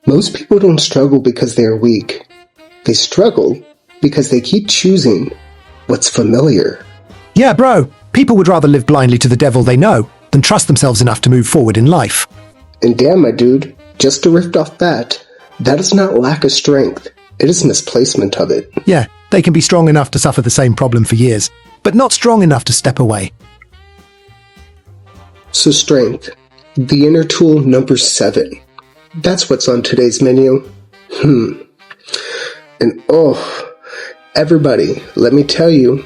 Most people don't struggle because they are weak. They struggle because they keep choosing what's familiar. Yeah, bro, people would rather live blindly to the devil they know than trust themselves enough to move forward in life. And damn, my dude, just to riff off that is not lack of strength. It is misplacement of it. Yeah, they can be strong enough to suffer the same problem for years, but not strong enough to step away. So strength, the inner tool number 7. That's what's on today's menu. And everybody, let me tell you,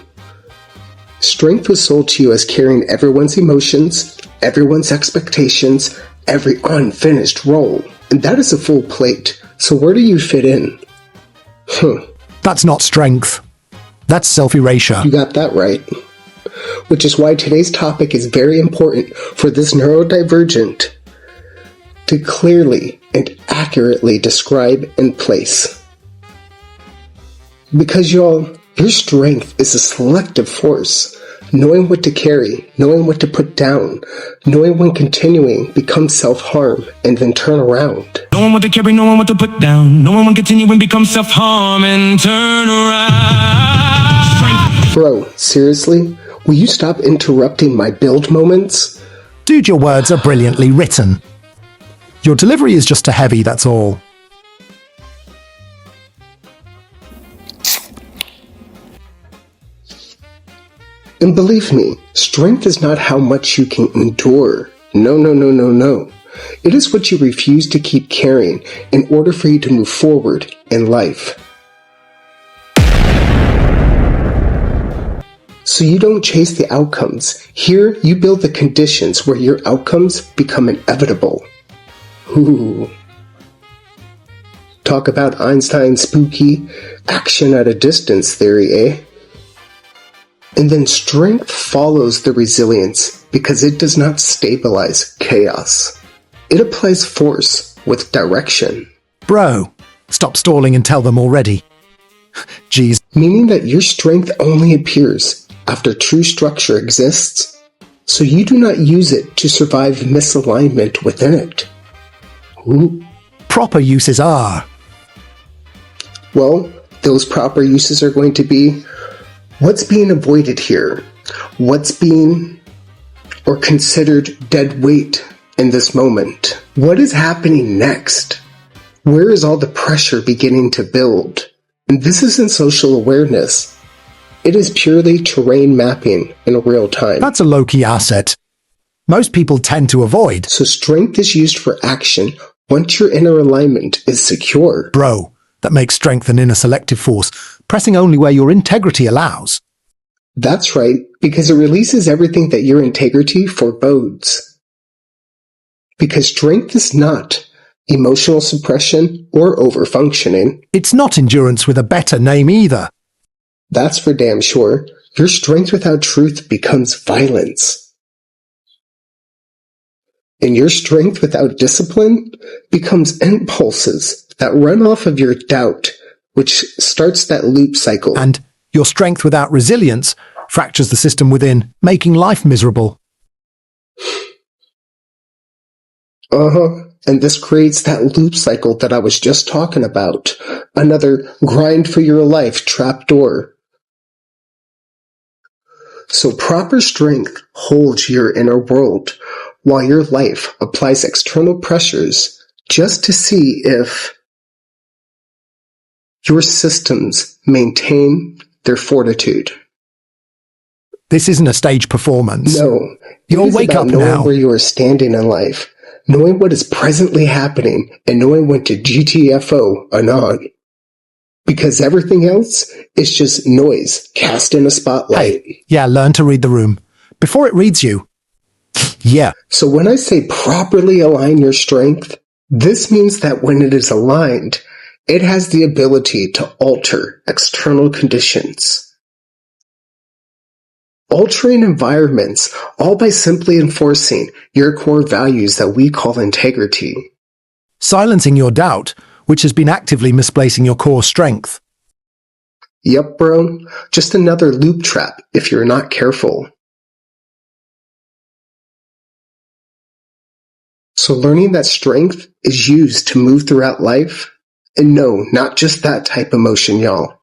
strength was sold to you as carrying everyone's emotions, everyone's expectations, every unfinished role. And that is a full plate. So where do you fit in? That's not strength. That's self-erasure. You got that right. Which is why today's topic is very important for this neurodivergent to clearly and accurately describe and place. Because y'all, your strength is a selective force. Knowing what to carry, knowing what to put down, knowing when continuing becomes self-harm, and then turn around. Knowing what to carry, knowing what to put down, knowing when continuing becomes self-harm, and turn around. Bro, seriously? Will you stop interrupting my build moments? Dude, your words are brilliantly written. Your delivery is just too heavy, that's all. And believe me, strength is not how much you can endure. No. It is what you refuse to keep carrying in order for you to move forward in life. So you don't chase the outcomes. Here, you build the conditions where your outcomes become inevitable. Ooh. Talk about Einstein's spooky action at a distance theory, eh? And then strength follows the resilience because it does not stabilize chaos. It applies force with direction. Bro, stop stalling and tell them already. Jeez. Meaning that your strength only appears after true structure exists, so you do not use it to survive misalignment within it. Ooh. Proper uses are. Well, those proper uses are going to be what's being avoided here? What's being or considered dead weight in this moment? What is happening next? Where is all the pressure beginning to build? And this isn't social awareness. It is purely terrain mapping in real time. That's a low-key asset. Most people tend to avoid. So strength is used for action once your inner alignment is secure. Bro, that makes strength an inner selective force, pressing only where your integrity allows. That's right, because it releases everything that your integrity forebodes. Because strength is not emotional suppression or overfunctioning. It's not endurance with a better name either. That's for damn sure. Your strength without truth becomes violence. And your strength without discipline becomes impulses that run off of your doubt, which starts that loop cycle. And your strength without resilience fractures the system within, making life miserable. And this creates that loop cycle that I was just talking about. Another grind for your life trapdoor. So proper strength holds your inner world, while your life applies external pressures just to see if your systems maintain their fortitude. This isn't a stage performance. No. You'll wake up knowing now. Where you are standing in life, knowing what is presently happening, and knowing when to GTFO anon. Because everything else is just noise cast in a spotlight. Hey, yeah, learn to read the room before it reads you. Yeah. So when I say properly align your strength, this means that when it is aligned, it has the ability to alter external conditions. Altering environments, all by simply enforcing your core values that we call integrity. Silencing your doubt, which has been actively misplacing your core strength. Yep, bro. Just another loop trap if you're not careful. So learning that strength is used to move throughout life, and no, not just that type of motion, y'all.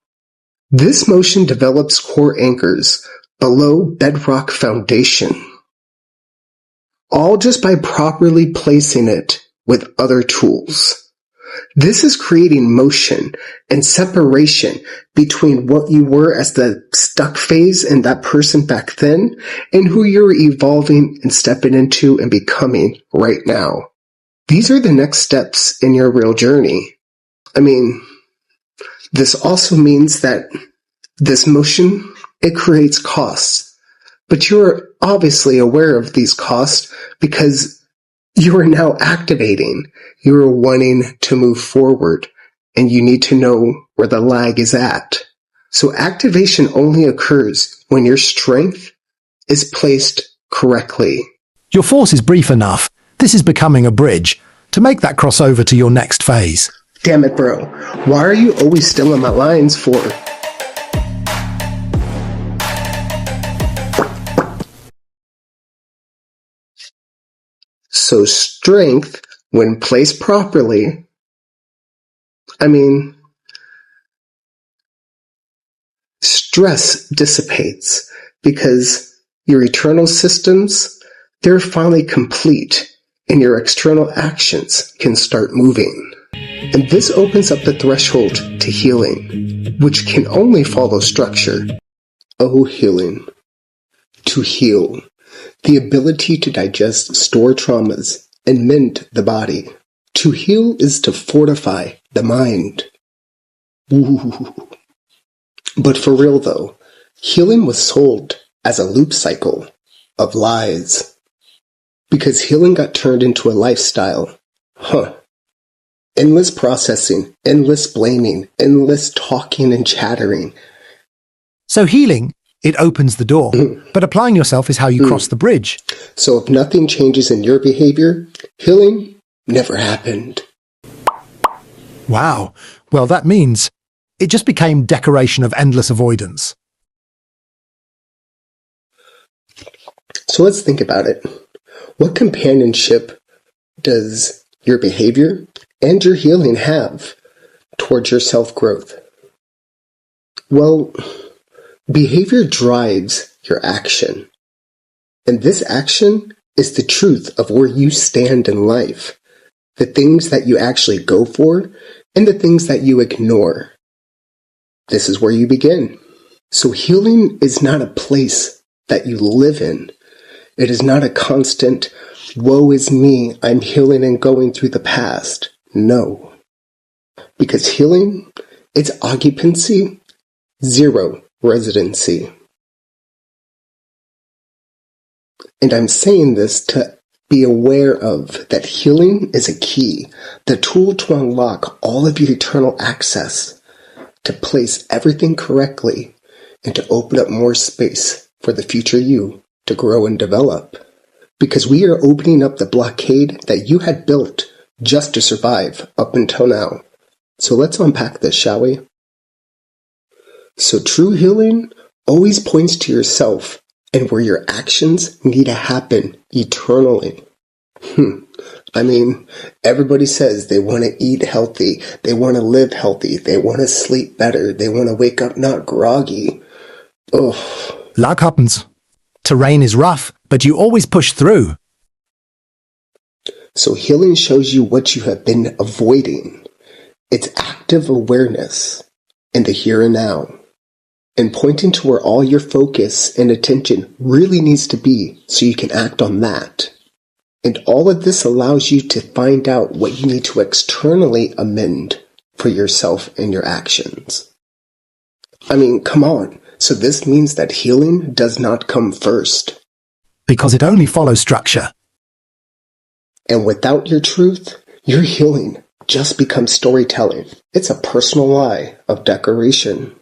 This motion develops core anchors below bedrock foundation, all just by properly placing it with other tools. This is creating motion and separation between what you were as the stuck phase and that person back then and who you're evolving and stepping into and becoming right now. These are the next steps in your real journey. I mean, this also means that this motion, it creates costs, but you're obviously aware of these costs because you are now activating. You are wanting to move forward, and you need to know where the lag is at. So activation only occurs when your strength is placed correctly. Your force is brief enough. This is becoming a bridge to make that crossover to your next phase. Damn it, bro. Why are you always still in my lines for? So strength, when placed properly, stress dissipates because your internal systems, they're finally complete and your external actions can start moving. And this opens up the threshold to healing, which can only follow structure. Oh, healing. To heal. The ability to digest stored traumas and mend the body. To heal is to fortify the mind. Ooh. But for real though, healing was sold as a loop cycle of lies. Because healing got turned into a lifestyle. Endless processing, endless blaming, endless talking and chattering. So healing, it opens the door, but applying yourself is how you cross the bridge. So if nothing changes in your behavior, healing never happened. Wow. Well, that means it just became decoration of endless avoidance. So let's think about it. What companionship does your behavior and your healing have towards your self-growth? Well, behavior drives your action. And this action is the truth of where you stand in life. The things that you actually go for and the things that you ignore. This is where you begin. So healing is not a place that you live in. It is not a constant, woe is me, I'm healing and going through the past. No. Because healing, it's occupancy, zero residency. And I'm saying this to be aware of that healing is a key, the tool to unlock all of your eternal access, to place everything correctly, and to open up more space for the future you to grow and develop. Because we are opening up the blockade that you had built just to survive up until now. So let's unpack this, shall we? So true healing always points to yourself and where your actions need to happen eternally. Everybody says they want to eat healthy, they want to live healthy, they want to sleep better, they want to wake up not groggy. Ugh. Luck happens. Terrain is rough, but you always push through. So healing shows you what you have been avoiding. It's active awareness in the here and now, and pointing to where all your focus and attention really needs to be so you can act on that. And all of this allows you to find out what you need to externally amend for yourself and your actions. Come on. So this means that healing does not come first. Because it only follows structure. And without your truth, your healing just becomes storytelling. It's a personal lie of decoration.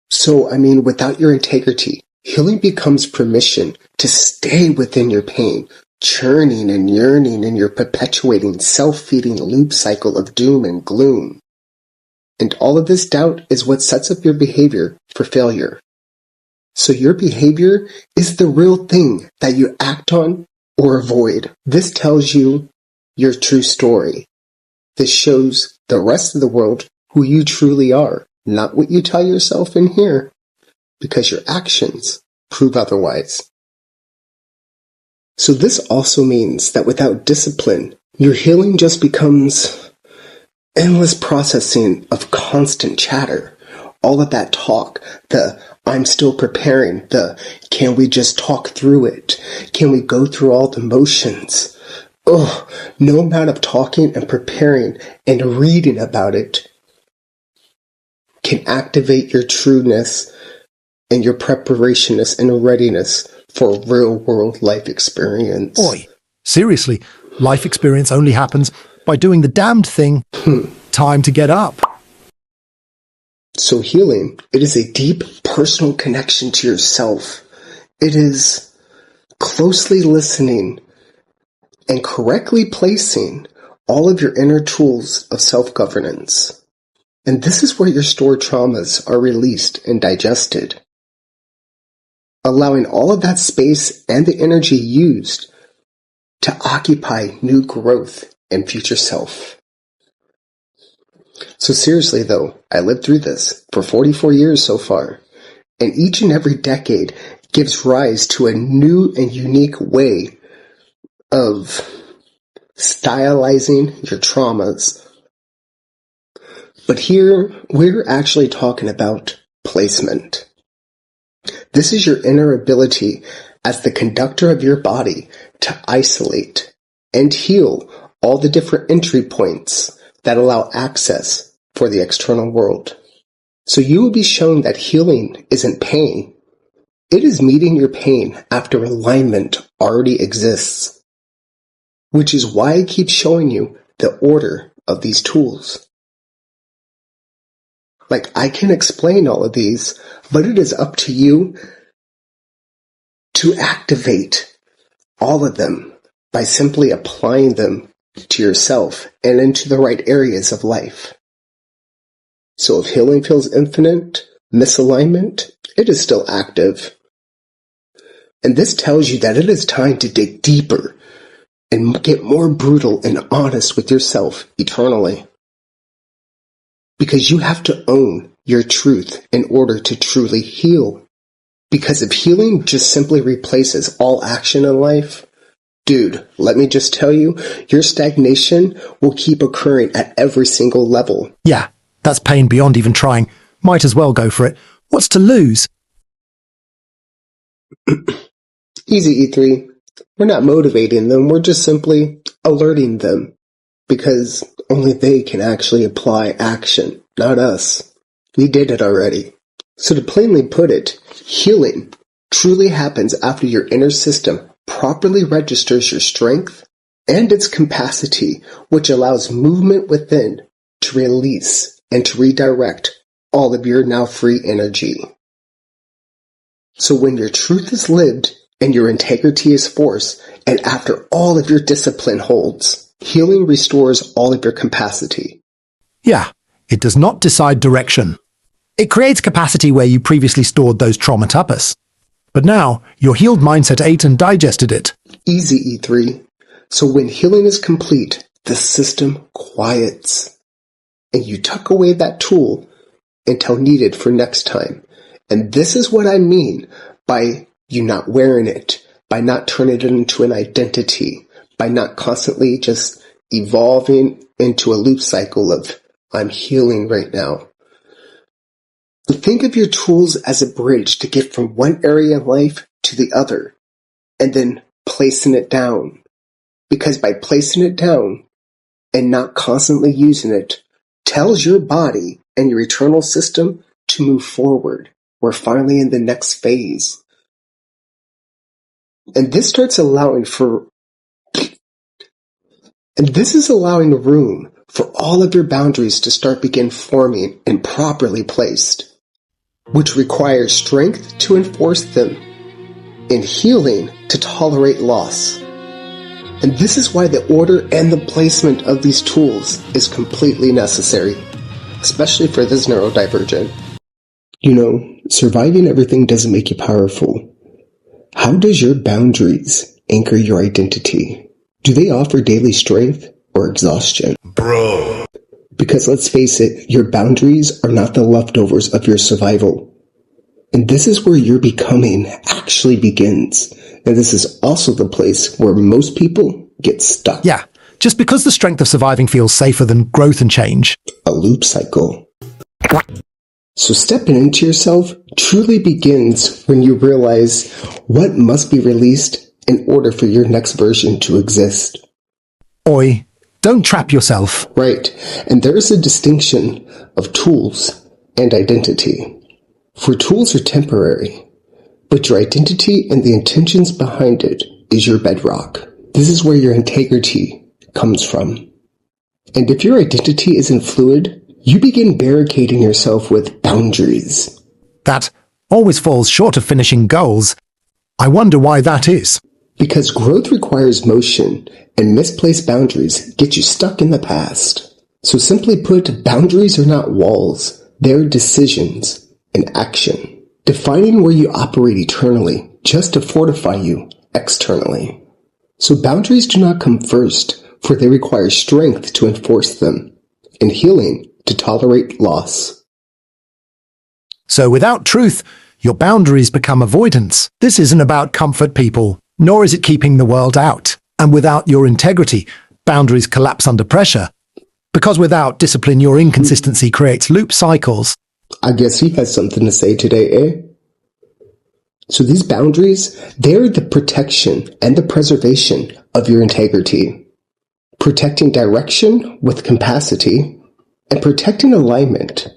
So, without your integrity, healing becomes permission to stay within your pain, churning and yearning in your perpetuating, self-feeding loop cycle of doom and gloom. And all of this doubt is what sets up your behavior for failure. So your behavior is the real thing that you act on or avoid. This tells you your true story. This shows the rest of the world who you truly are, not what you tell yourself in here, because your actions prove otherwise. So this also means that without discipline, your healing just becomes endless processing of constant chatter. All of that talk, the I'm still preparing, the can we just talk through it? Can we go through all the motions? Oh, no amount of talking and preparing and reading about it can activate your trueness and your preparatiousness and readiness for a real-world life experience. Oi, seriously, life experience only happens by doing the damned thing. Time to get up. So healing, it is a deep personal connection to yourself. It is closely listening and correctly placing all of your inner tools of self-governance. And this is where your stored traumas are released and digested, allowing all of that space and the energy used to occupy new growth and future self. So seriously though, I lived through this for 44 years so far, and each and every decade gives rise to a new and unique way of stylizing your traumas. But here, we're actually talking about placement. This is your inner ability as the conductor of your body to isolate and heal all the different entry points that allow access for the external world. So you will be shown that healing isn't pain. It is meeting your pain after alignment already exists. Which is why I keep showing you the order of these tools. Like, I can explain all of these, but it is up to you to activate all of them by simply applying them to yourself and into the right areas of life. So if healing feels infinite, misalignment, it is still active. And this tells you that it is time to dig deeper and get more brutal and honest with yourself eternally. Because you have to own your truth in order to truly heal. Because if healing just simply replaces all action in life, dude, let me just tell you, your stagnation will keep occurring at every single level. Yeah, that's pain beyond even trying. Might as well go for it. What's to lose? Easy, E3. We're not motivating them, we're just simply alerting them. Because only they can actually apply action, not us. We did it already. So to plainly put it, healing truly happens after your inner system properly registers your strength and its capacity, which allows movement within to release and to redirect all of your now free energy. So when your truth is lived and your integrity is forced, and after all of your discipline holds, healing restores all of your capacity. Yeah, it does not decide direction. It creates capacity where you previously stored those traumatapas. But now, your healed mindset ate and digested it. Easy, E3. So when healing is complete, the system quiets. And you tuck away that tool until needed for next time. And this is what I mean by you not wearing it, by not turning it into an identity, by not constantly just evolving into a loop cycle of, I'm healing right now. Think of your tools as a bridge to get from one area of life to the other, and then placing it down. Because by placing it down and not constantly using it, tells your body and your eternal system to move forward. We're finally in the next phase. And this starts allowing for, and this is allowing room for all of your boundaries to begin forming and properly placed, which requires strength to enforce them and healing to tolerate loss. And this is why the order and the placement of these tools is completely necessary, especially for this neurodivergent. You know, surviving everything doesn't make you powerful. How does your boundaries anchor your identity? Do they offer daily strength or exhaustion? Bro. Because let's face it, your boundaries are not the leftovers of your survival. And this is where your becoming actually begins. And this is also the place where most people get stuck. Yeah, just because the strength of surviving feels safer than growth and change. A loop cycle. So stepping into yourself truly begins when you realize what must be released in order for your next version to exist. Oi, don't trap yourself. Right, and there is a distinction of tools and identity. For tools are temporary, but your identity and the intentions behind it is your bedrock. This is where your integrity comes from. And if your identity isn't fluid, you begin barricading yourself with boundaries. That always falls short of finishing goals. I wonder why that is. Because growth requires motion, and misplaced boundaries get you stuck in the past. So simply put, boundaries are not walls, they're decisions and action. Defining where you operate eternally just to fortify you externally. So boundaries do not come first, for they require strength to enforce them, and healing to tolerate loss. So without truth, your boundaries become avoidance. This isn't about comfort, people, nor is it keeping the world out. And without your integrity, boundaries collapse under pressure. Because without discipline, your inconsistency creates loop cycles. I guess he has something to say today, eh? So these boundaries, they're the protection and the preservation of your integrity. Protecting direction with capacity, and protecting alignment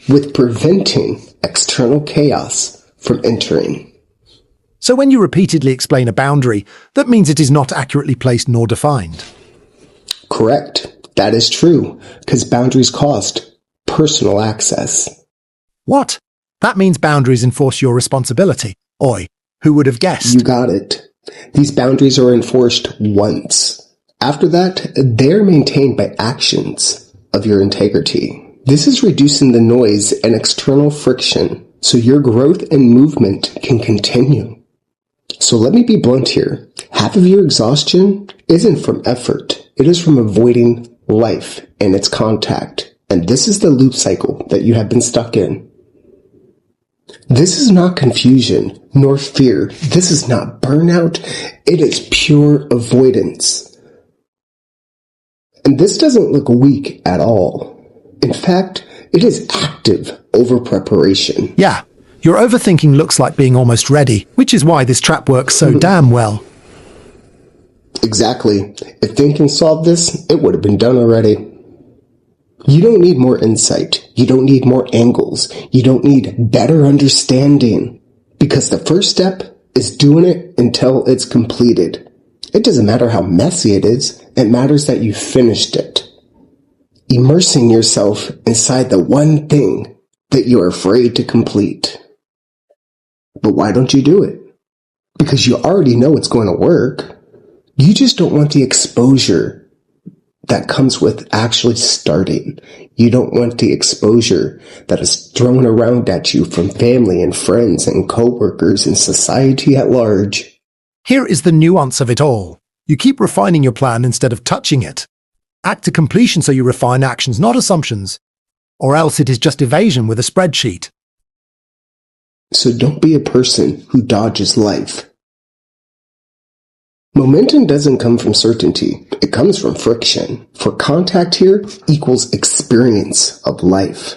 with preventing external chaos from entering. So when you repeatedly explain a boundary, that means it is not accurately placed nor defined. Correct. That is true, because boundaries cost personal access. What? That means boundaries enforce your responsibility. Oi, who would have guessed? You got it. These boundaries are enforced once. After that, they're maintained by actions of your integrity. This is reducing the noise and external friction so your growth and movement can continue. So let me be blunt here. Half of your exhaustion isn't from effort. It is from avoiding life and its contact. And this is the loop cycle that you have been stuck in. This is not confusion nor fear. This is not burnout. It is pure avoidance. And this doesn't look weak at all. In fact, it is active over-preparation. Yeah, your overthinking looks like being almost ready, which is why this trap works so damn well. Exactly. If thinking solved this, it would have been done already. You don't need more insight. You don't need more angles. You don't need better understanding. Because the first step is doing it until it's completed. It doesn't matter how messy it is. It matters that you finished it. Immersing yourself inside the one thing that you're afraid to complete. But why don't you do it? Because you already know it's going to work. You just don't want the exposure that comes with actually starting. You don't want the exposure that is thrown around at you from family and friends and coworkers and society at large. Here is the nuance of it all. You keep refining your plan instead of touching it. Act to completion so you refine actions, not assumptions. Or else it is just evasion with a spreadsheet. So don't be a person who dodges life. Momentum doesn't come from certainty. It comes from friction. For contact here equals experience of life.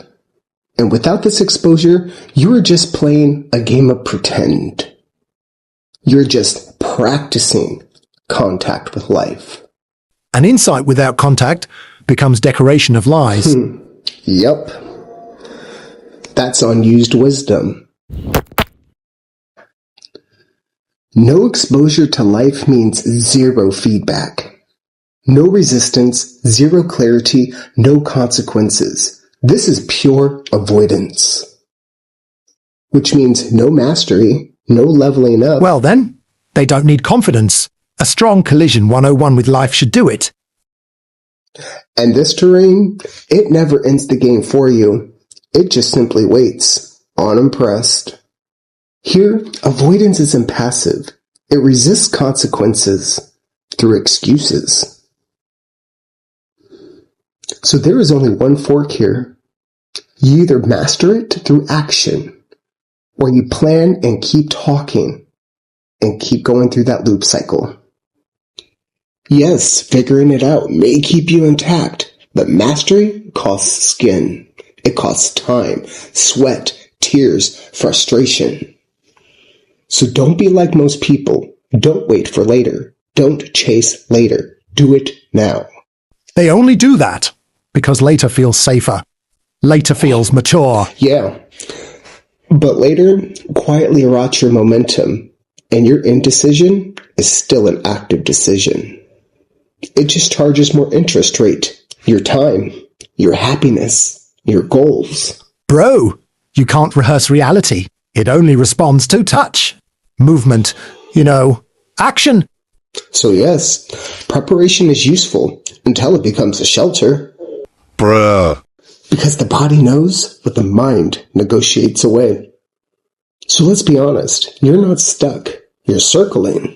And without this exposure, you are just playing a game of pretend. You're just practicing contact with life. An insight without contact becomes decoration of lies. Yep. That's unused wisdom. No exposure to life means zero feedback. No resistance, zero clarity, no consequences. This is pure avoidance. Which means no mastery, no leveling up. Well then, they don't need confidence. A strong collision 101 with life should do it. And this terrain, it never ends the game for you. It just simply waits, unimpressed. Here, avoidance is impassive. It resists consequences through excuses. So there is only one fork here. You either master it through action, or you plan and keep talking and keep going through that loop cycle. Yes, figuring it out may keep you intact, but mastery costs skin. It costs time, sweat, tears, frustration. So don't be like most people. Don't wait for later. Don't chase later. Do it now. They only do that because later feels safer. Later feels mature. Yeah. But later quietly rots your momentum, and your indecision is still an active decision. It just charges more interest rate, your time, your happiness, your goals. Bro, you can't rehearse reality. It only responds to touch, movement, action. So yes, preparation is useful until it becomes a shelter. Bruh. Because the body knows what the mind negotiates away. So let's be honest, you're not stuck, you're circling.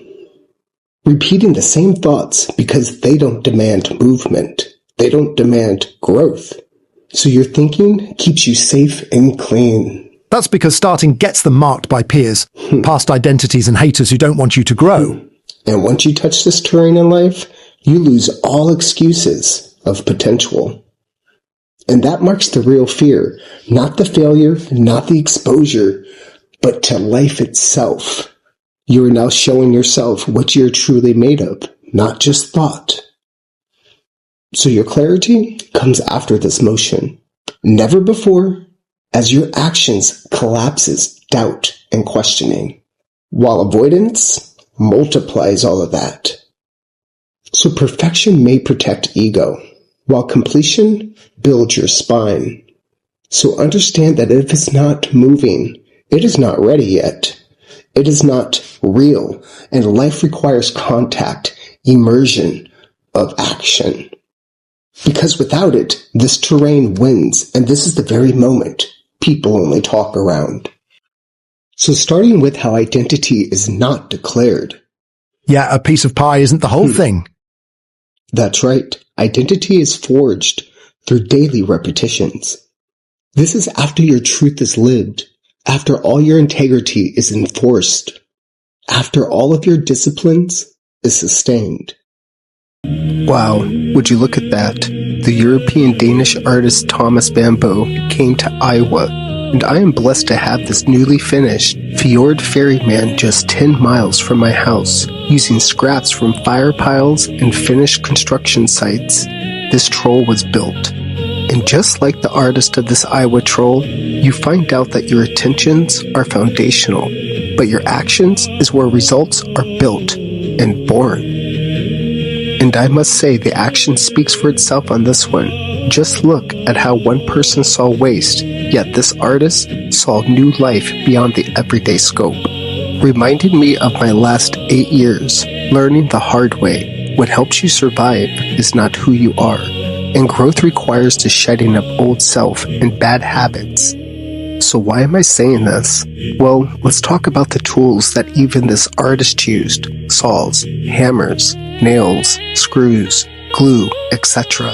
Repeating the same thoughts because they don't demand movement. They don't demand growth. So your thinking keeps you safe and clean. That's because starting gets them marked by peers, past identities and haters who don't want you to grow. And once you touch this terrain in life, you lose all excuses of potential. And that marks the real fear, not the failure, not the exposure, but to life itself. You are now showing yourself what you're truly made of, not just thought. So your clarity comes after this motion, never before, as your actions collapses doubt and questioning, while avoidance multiplies all of that. So perfection may protect ego, while completion builds your spine. So understand that if it's not moving, it is not ready yet. It is not real, and life requires contact, immersion of action. Because without it, this terrain wins, and this is the very moment people only talk around. So starting with how identity is not declared. Yeah, a piece of pie isn't the whole thing. That's right. Identity is forged through daily repetitions. This is after your truth is lived, after all your integrity is enforced, after all of your disciplines is sustained. Wow, would you look at that? The European-Danish artist Thomas Bambo came to Iowa, and I am blessed to have this newly finished Fjord Ferryman just 10 miles from my house, using scraps from fire piles and finished construction sites. This troll was built. And just like the artist of this Iowa troll, you find out that your intentions are foundational, but your actions is where results are built and born. And I must say the action speaks for itself on this one. Just look at how one person saw waste, yet this artist saw new life beyond the everyday scope. Reminded me of my last 8 years, learning the hard way. What helps you survive is not who you are. And growth requires the shedding of old self and bad habits. So why am I saying this? Well, let's talk about the tools that even this artist used. Saws, hammers, nails, screws, glue, etc.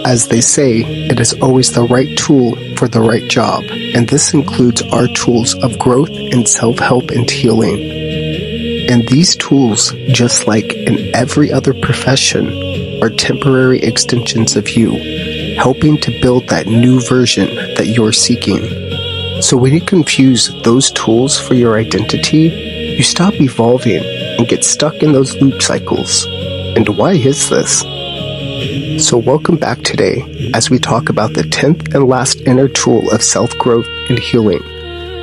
As they say, it is always the right tool for the right job, and this includes our tools of growth and self-help and healing. And these tools, just like in every other profession, are temporary extensions of you, helping to build that new version that you're seeking. So when you confuse those tools for your identity, you stop evolving and get stuck in those loop cycles. And why is this? So welcome back today as we talk about the 10th and last inner tool of self-growth and healing,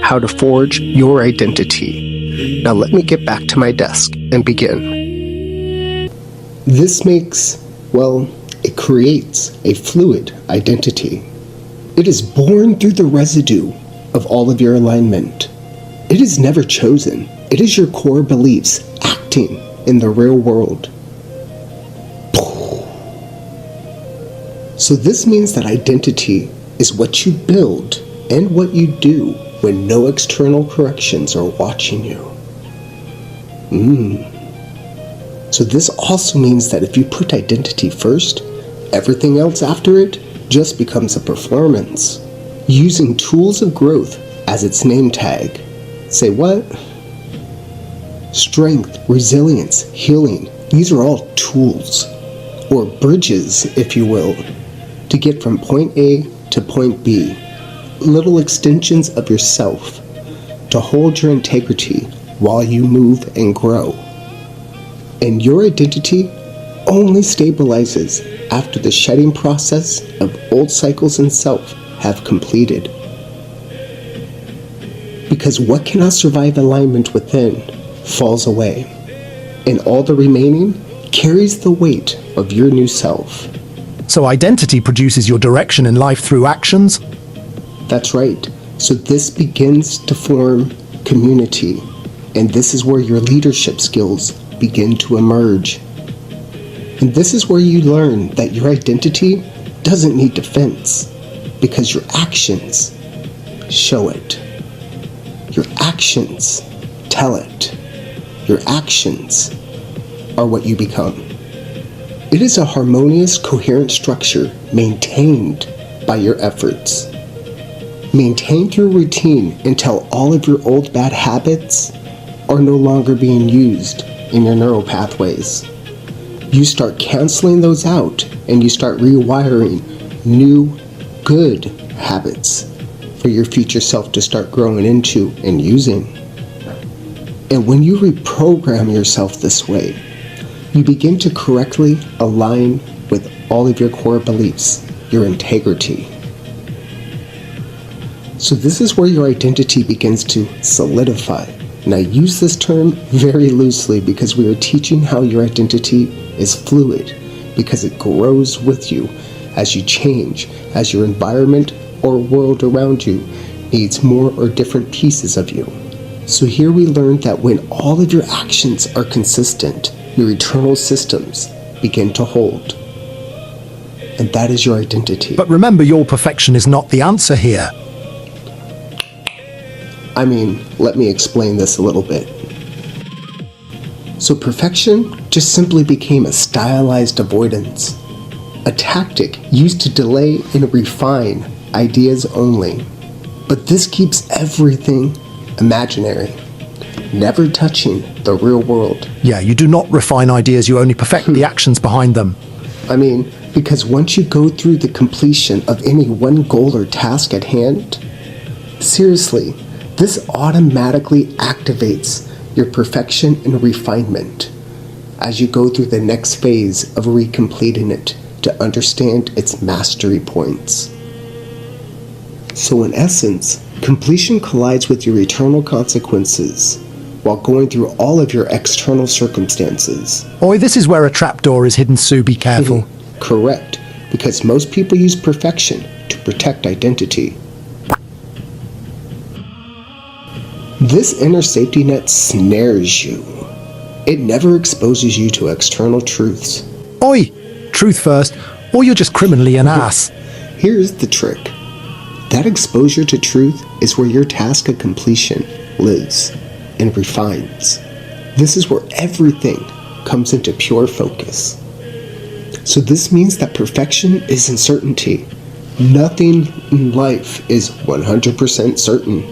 how to forge your identity. Now let me get back to my desk and begin. This makes, it creates a fluid identity. It is born through the residue of all of your alignment. It is never chosen. It is your core beliefs acting in the real world. So this means that identity is what you build and what you do when no external corrections are watching you. So this also means that if you put identity first, everything else after it just becomes a performance. Using tools of growth as its name tag. Say what? Strength, resilience, healing. These are all tools, or bridges, if you will, to get from point A to point B. Little extensions of yourself to hold your integrity while you move and grow. And your identity only stabilizes after the shedding process of old cycles in self have completed. Because what cannot survive alignment within falls away, and all the remaining carries the weight of your new self. So identity produces your direction in life through actions? That's right. So this begins to form community, and this is where your leadership skills begin to emerge. And this is where you learn that your identity doesn't need defense, because your actions show it. Your actions tell it. Your actions are what you become. It is a harmonious, coherent structure maintained by your efforts. Maintain your routine until all of your old bad habits are no longer being used in your neural pathways. You start canceling those out and you start rewiring new, good habits for your future self to start growing into and using. And when you reprogram yourself this way, you begin to correctly align with all of your core beliefs, your integrity. So this is where your identity begins to solidify. And I use this term very loosely because we are teaching how your identity is fluid, because it grows with you as you change, as your environment or world around you needs more or different pieces of you. So here we learned that when all of your actions are consistent, your eternal systems begin to hold. And that is your identity. But remember, your perfection is not the answer here. Let me explain this a little bit. So perfection just simply became a stylized avoidance, a tactic used to delay and refine ideas only. But this keeps everything imaginary, never touching the real world. Yeah, you do not refine ideas, you only perfect the actions behind them. Because once you go through the completion of any one goal or task at hand, seriously, this automatically activates your perfection and refinement as you go through the next phase of recompleting it to understand its mastery points. So in essence, completion collides with your eternal consequences while going through all of your external circumstances. Oi, this is where a trapdoor is hidden, Sue, be careful. Correct, because most people use perfection to protect identity. This inner safety net snares you. It never exposes you to external truths. Oi, truth first, or you're just criminally an ass. Here's the trick. That exposure to truth is where your task of completion lives and refines. This is where everything comes into pure focus. So this means that perfection is uncertainty. Nothing in life is 100% certain.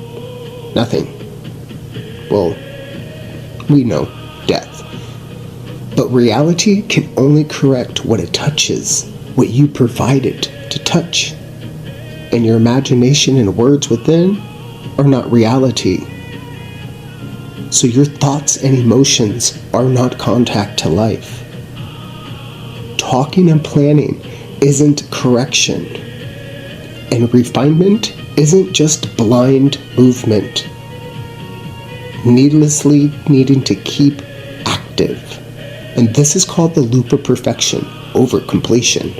Nothing. Well, we know, death. But reality can only correct what it touches, what you provide it to touch. And your imagination and words within are not reality. So your thoughts and emotions are not contact to life. Talking and planning isn't correction. And refinement isn't just blind movement, needlessly needing to keep active. And this is called the loop of perfection over completion.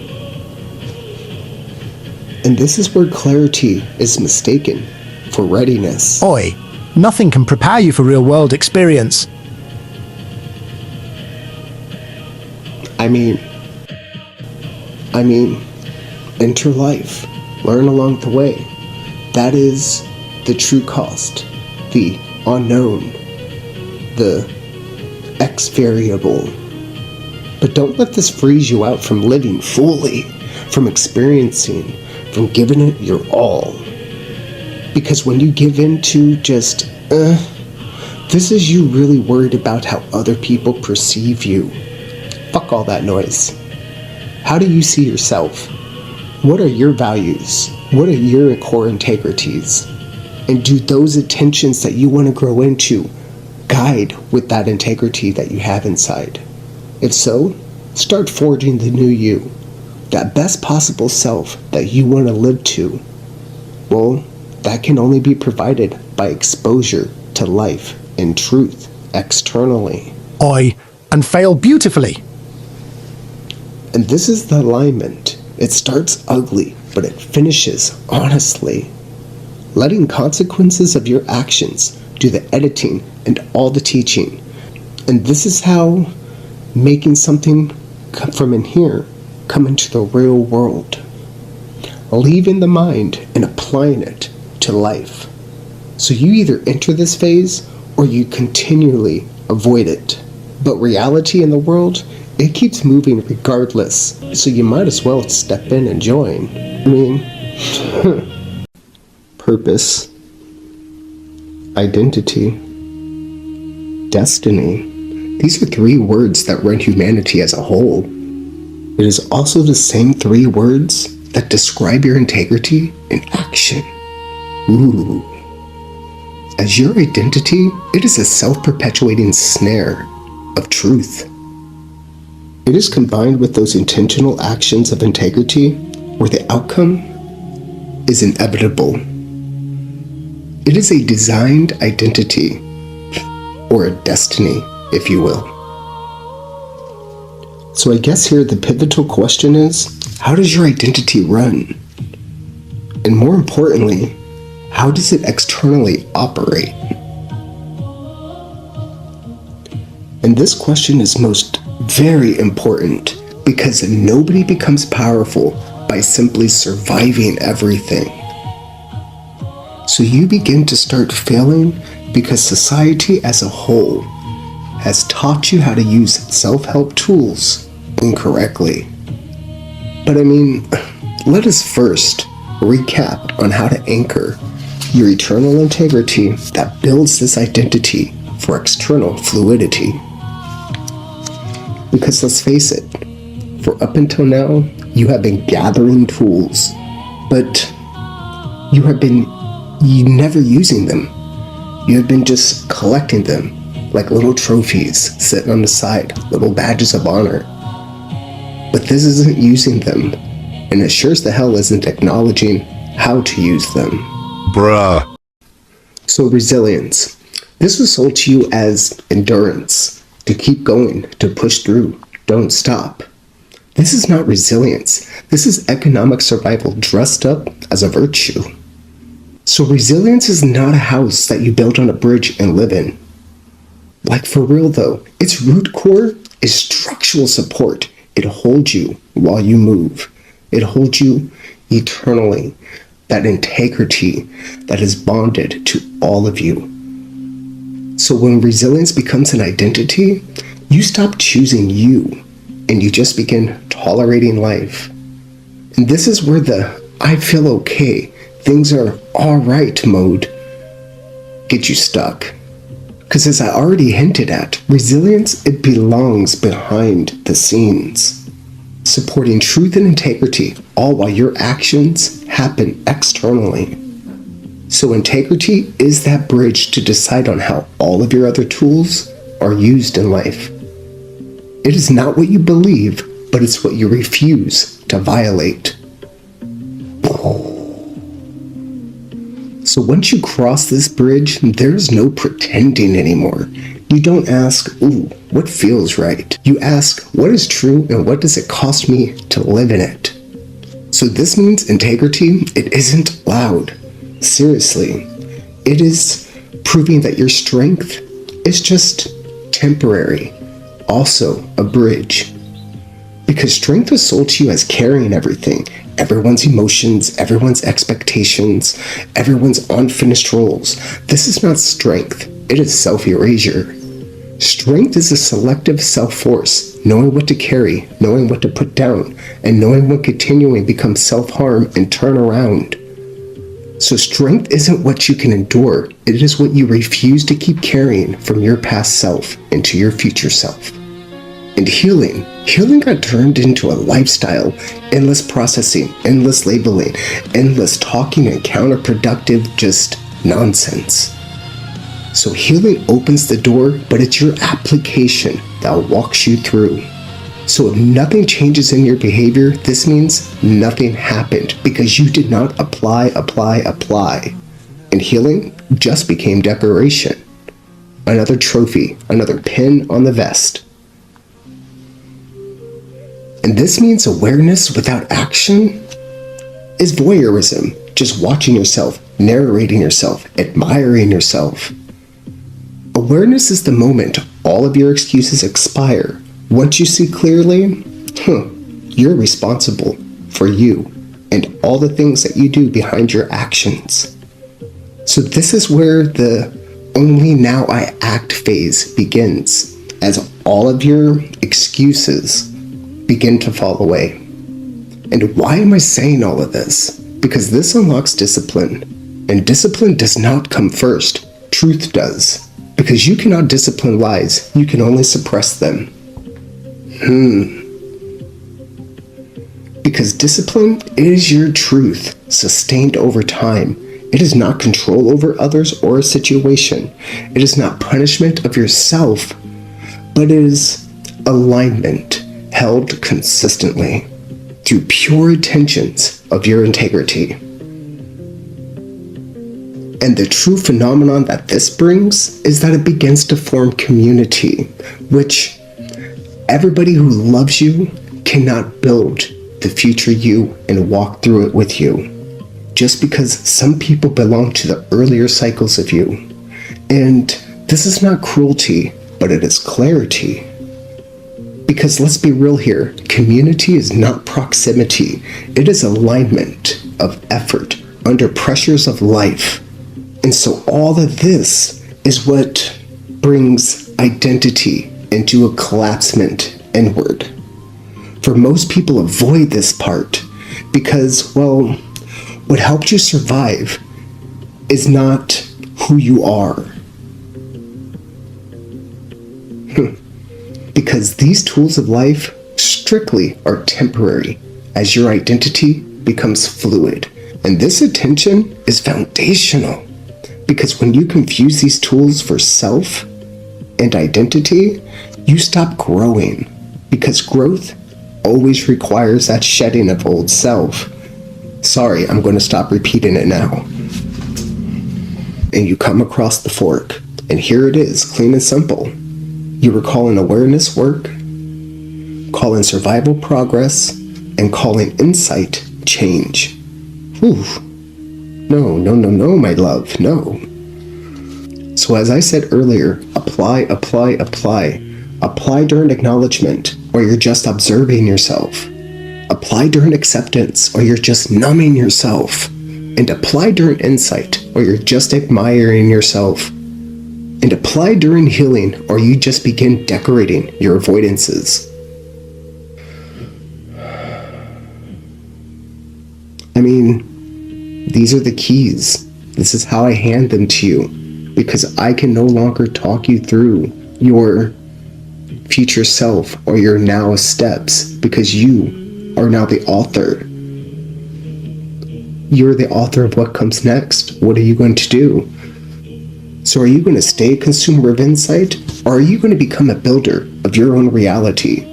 And this is where clarity is mistaken for readiness. Oi, nothing can prepare you for real-world experience. Enter life. Learn along the way. That is the true cost. The unknown. The X variable. But don't let this freeze you out from living fully, from experiencing, from giving it your all. Because when you give in to just, this is you really worried about how other people perceive you. Fuck all that noise. How do you see yourself? What are your values? What are your core integrities? And do those intentions that you want to grow into guide with that integrity that you have inside? If so, start forging the new you, that best possible self that you want to live to. Well, that can only be provided by exposure to life and truth externally. And fail beautifully. And this is the alignment. It starts ugly, but it finishes honestly. Letting consequences of your actions do the editing and all the teaching. And this is how making something from in here come into the real world. Leaving the mind and applying it to life. So you either enter this phase or you continually avoid it. But reality in the world, it keeps moving regardless, so you might as well step in and join. I mean, purpose, identity, destiny. These are 3 words that run humanity as a whole. It is also the same 3 words that describe your integrity in action. Ooh. As your identity, it is a self-perpetuating snare of truth. It is combined with those intentional actions of integrity where the outcome is inevitable. It is a designed identity, or a destiny, if you will. So I guess here the pivotal question is, how does your identity run? And more importantly, how does it externally operate? And this question is very important because nobody becomes powerful by simply surviving everything. So you begin to start failing because society as a whole has taught you how to use self-help tools incorrectly. But I mean, let us first recap on how to anchor your eternal integrity that builds this identity for external fluidity. Because let's face it, for up until now, you have been gathering tools, but you have been never using them. You have been just collecting them like little trophies sitting on the side, little badges of honor. But this isn't using them, and it sure as the hell isn't acknowledging how to use them. Bruh. So resilience. This was sold to you as endurance, to keep going, to push through, don't stop. This is not resilience. This is economic survival dressed up as a virtue. So resilience is not a house that you build on a bridge and live in. Like for real though, its root core is structural support. It holds you while you move. It holds you eternally. That integrity that is bonded to all of you. So when resilience becomes an identity, you stop choosing you and you just begin tolerating life. And this is where the I feel okay, things are alright mode get you stuck. Because as I already hinted at, resilience, it belongs behind the scenes, supporting truth and integrity, all while your actions happen externally. So integrity is that bridge to decide on how all of your other tools are used in life. It is not what you believe, but it's what you refuse to violate. So once you cross this bridge, there's no pretending anymore. You don't ask, ooh, what feels right? You ask, what is true and what does it cost me to live in it? So this means integrity, it isn't loud. Seriously, it is proving that your strength is just temporary, also a bridge. Because strength was sold to you as carrying everything, everyone's emotions, everyone's expectations, everyone's unfinished roles. This is not strength, it is self-erasure. Strength is a selective self-force, knowing what to carry, knowing what to put down, and knowing when continuing becomes self-harm and turn around. So strength isn't what you can endure, it is what you refuse to keep carrying from your past self into your future self. And healing got turned into a lifestyle, endless processing, endless labeling, endless talking, and counterproductive just nonsense. So healing opens the door, but it's your application that walks you through. So if nothing changes in your behavior, this means nothing happened because you did not apply. And healing just became decoration. Another trophy, another pin on the vest. And this means awareness without action is voyeurism, just watching yourself, narrating yourself, admiring yourself. Awareness is the moment all of your excuses expire. Once you see clearly, you're responsible for you and all the things that you do behind your actions. So this is where the only now I act phase begins, as all of your excuses begin to fall away. And why am I saying all of this? Because this unlocks discipline, and discipline does not come first, truth does. Because you cannot discipline lies, you can only suppress them. Because discipline is your truth, sustained over time. It is not control over others or a situation. It is not punishment of yourself, but it is alignment held consistently through pure intentions of your integrity. And the true phenomenon that this brings is that it begins to form community, which everybody who loves you cannot build the future you and walk through it with you. Just because some people belong to the earlier cycles of you. And this is not cruelty, but it is clarity. Because let's be real here, community is not proximity. It is alignment of effort under pressures of life. And so all of this is what brings identity into a collapsement inward. For most people avoid this part because, well, what helped you survive is not who you are. Because these tools of life strictly are temporary as your identity becomes fluid. And this attention is foundational. Because when you confuse these tools for self and identity, you stop growing. Because growth always requires that shedding of old self. Sorry, I'm going to stop repeating it now. And you come across the fork, and here it is, clean and simple. You were calling awareness work, calling survival progress, and calling insight change. Whew. No, my love, no. So as I said earlier, apply. Apply during acknowledgement, or you're just observing yourself. Apply during acceptance, or you're just numbing yourself. And apply during insight, or you're just admiring yourself. And apply during healing, or you just begin decorating your avoidances. I mean, these are the keys. This is how I hand them to you, because I can no longer talk you through your future self or your now steps, because you are now the author. You're the author of what comes next. What are you going to do? So are you going to stay a consumer of insight, or are you going to become a builder of your own reality?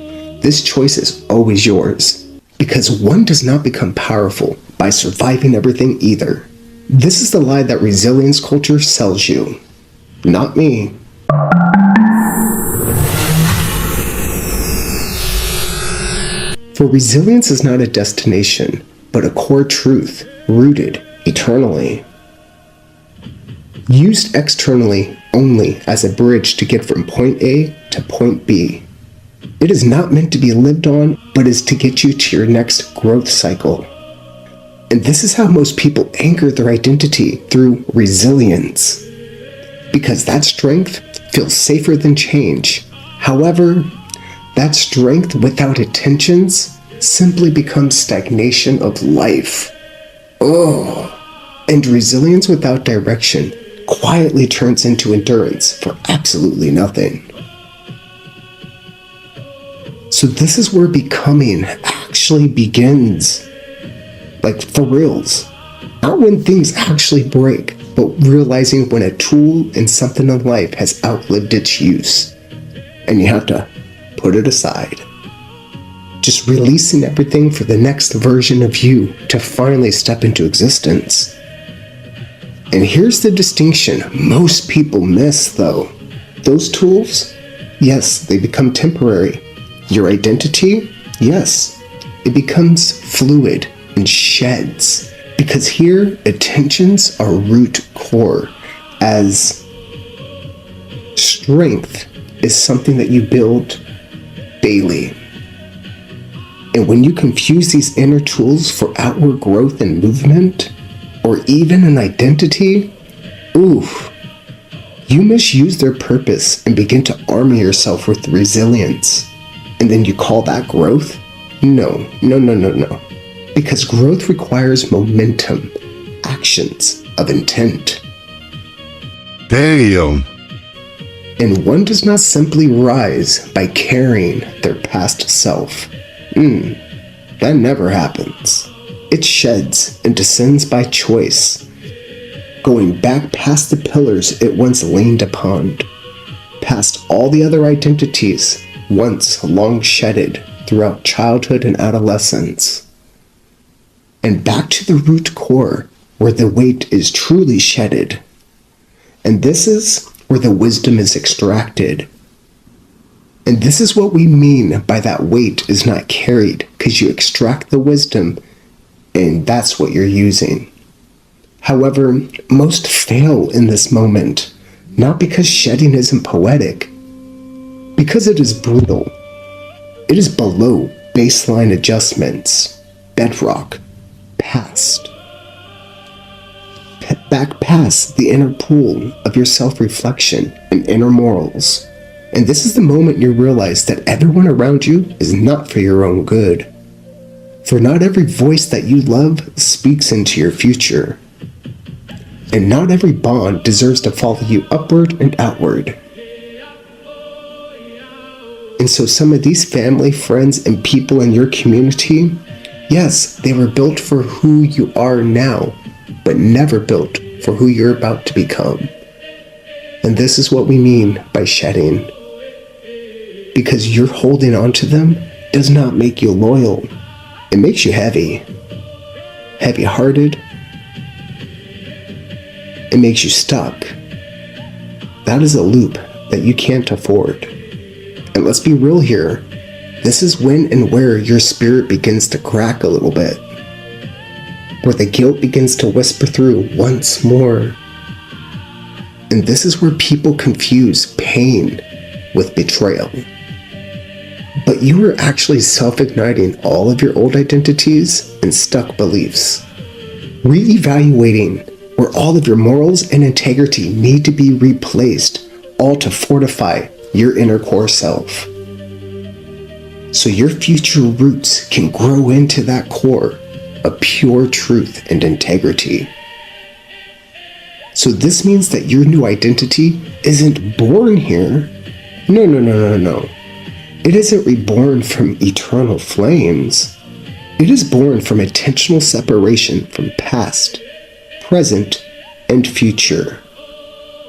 This choice is always yours, because one does not become powerful by surviving everything either. This is the lie that resilience culture sells you. Not me. For resilience is not a destination, but a core truth, rooted eternally. Used externally only as a bridge to get from point A to point B. It is not meant to be lived on, but is to get you to your next growth cycle. And this is how most people anchor their identity, through resilience. because that strength feels safer than change. However, that strength without intentions simply becomes stagnation of life. And resilience without direction quietly turns into endurance for absolutely nothing. So this is where becoming actually begins. Like, for reals. Not when things actually break, but realizing when a tool in something in life has outlived its use. And you have to put it aside. Just releasing everything for the next version of you to finally step into existence. And here's the distinction most people miss, though. Those tools, yes, they become temporary. Your identity, yes, it becomes fluid and sheds. Because here, intentions are root core, as strength is something that you build daily. And when you confuse these inner tools for outward growth and movement, or even an identity, you misuse their purpose and begin to armor yourself with resilience. And then you call that growth? No. Because growth requires momentum, actions of intent. Damn. And one does not simply rise by carrying their past self. That never happens. It sheds and descends by choice, going back past the pillars it once leaned upon, past all the other identities once long shedded throughout childhood and adolescence, and back to the root core where the weight is truly shedded. And this is where the wisdom is extracted. And this is what we mean by that weight is not carried, because you extract the wisdom and that's what you're using. However, most fail in this moment, not because shedding isn't poetic, because it is brutal. It is below baseline adjustments, bedrock, past. Back past the inner pool of your self-reflection and inner morals. And this is the moment you realize that everyone around you is not for your own good. For not every voice that you love speaks into your future. And not every bond deserves to follow you upward and outward. And so some of these family, friends, and people in your community, yes, they were built for who you are now, but never built for who you're about to become. And this is what we mean by shedding. Because you're holding on to them does not make you loyal. It makes you heavy. Heavy-hearted. It makes you stuck. That is a loop that you can't afford. And let's be real here. This is when and where your spirit begins to crack a little bit. Where the guilt begins to whisper through once more. And this is where people confuse pain with betrayal. But you are actually self-igniting all of your old identities and stuck beliefs. Re-evaluating where all of your morals and integrity need to be replaced, all to fortify your inner core self. So your future roots can grow into that core of pure truth and integrity. So this means that your new identity isn't born here. No. It isn't reborn from eternal flames. It is born from intentional separation from past, present, and future.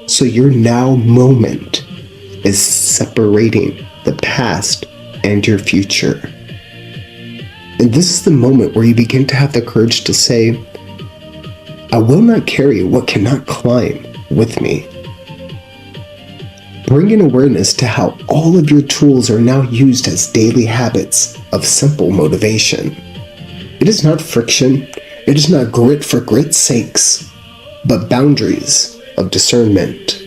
So your now moment is separating the past and your future. And this is the moment where you begin to have the courage to say, I will not carry what cannot climb with me. Bringing awareness to how all of your tools are now used as daily habits of simple motivation. It is not friction, it is not grit for grit's sakes, but boundaries of discernment.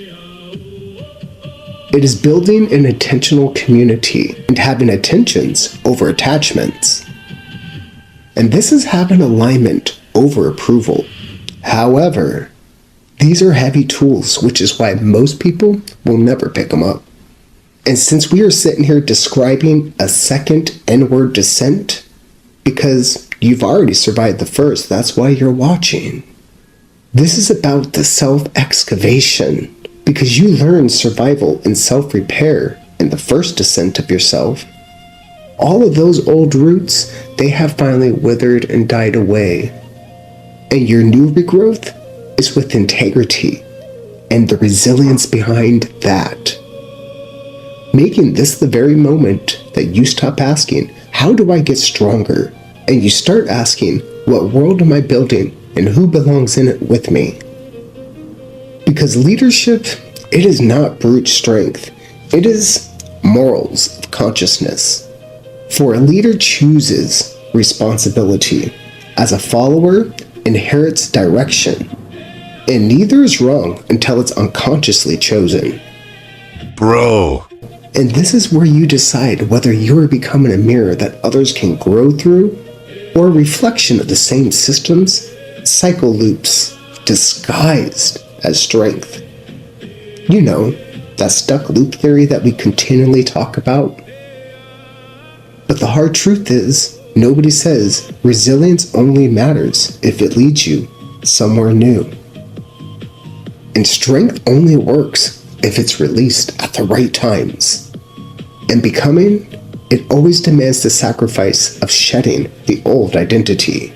It is building an intentional community and having attentions over attachments. And this is having alignment over approval. However, These are heavy tools, which is why most people will never pick them up. And since we are sitting here describing a second inward descent, because you've already survived the first, that's why you're watching. This is about the self-excavation, because you learned survival and self-repair in the first descent of yourself. All of those old roots, they have finally withered and died away. And your new regrowth is with integrity and the resilience behind that. Making this the very moment that you stop asking, how do I get stronger? And you start asking, what world am I building and who belongs in it with me? Because leadership, it is not brute strength. It is morals of consciousness. For a leader chooses responsibility. As a follower, inherits direction. And neither is wrong until it's unconsciously chosen. Bro. And this is where you decide whether you are becoming a mirror that others can grow through, or a reflection of the same systems, cycle loops, disguised as strength. You know, that stuck loop theory that we continually talk about. But the hard truth is, nobody says resilience only matters if it leads you somewhere new. And strength only works if it's released at the right times. And becoming, it always demands the sacrifice of shedding the old identity.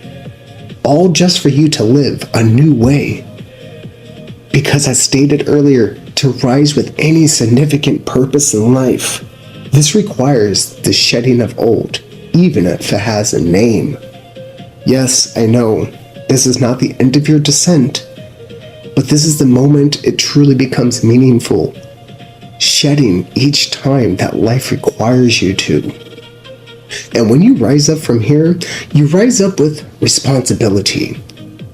All just for you to live a new way. Because as stated earlier, to rise with any significant purpose in life, this requires the shedding of old, even if it has a name. Yes, I know, this is not the end of your descent, but this is the moment it truly becomes meaningful, shedding each time that life requires you to. And when you rise up from here, you rise up with responsibility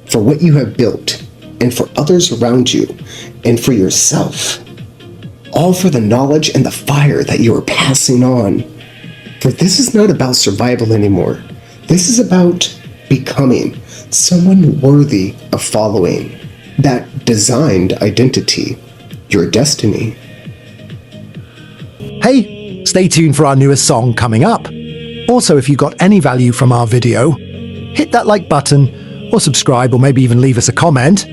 for what you have built, and for others around you, and for yourself. All for the knowledge and the fire that you are passing on. For this is not about survival anymore. This is about becoming someone worthy of following that designed identity, your destiny. Hey, stay tuned for our newest song coming up. Also, if you got any value from our video, hit that like button, or subscribe, or maybe even leave us a comment.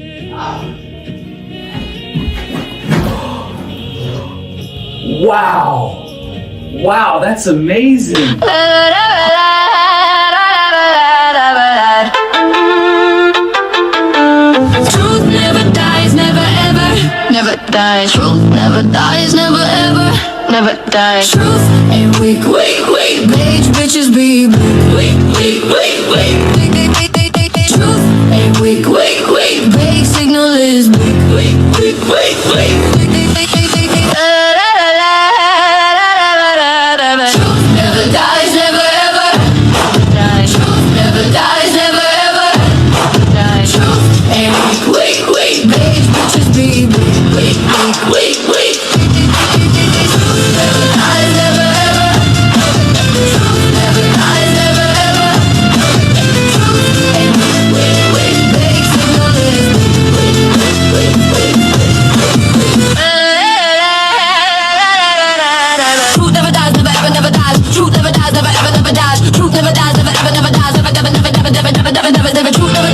Wow! Wow, that's amazing! Truth never dies, never ever, never dies. Truth never dies, never ever, never dies. Truth ain't weak, wait, beige bitches be wait. Truth ain't weak, wait, vague signal is wait. Truth never dies, never ever dies. Truth never dies, never ever dies. Truth ain't wait, beige bitches be wait. Truth never dies, never ever. Truth never dies, never ever. Truth ain't wait, vague signal is wait. Truth never dies, never ever, never dies. Truth never dies, never ever, never dies. Truth never dies, never ever, never dies. Never. Truth never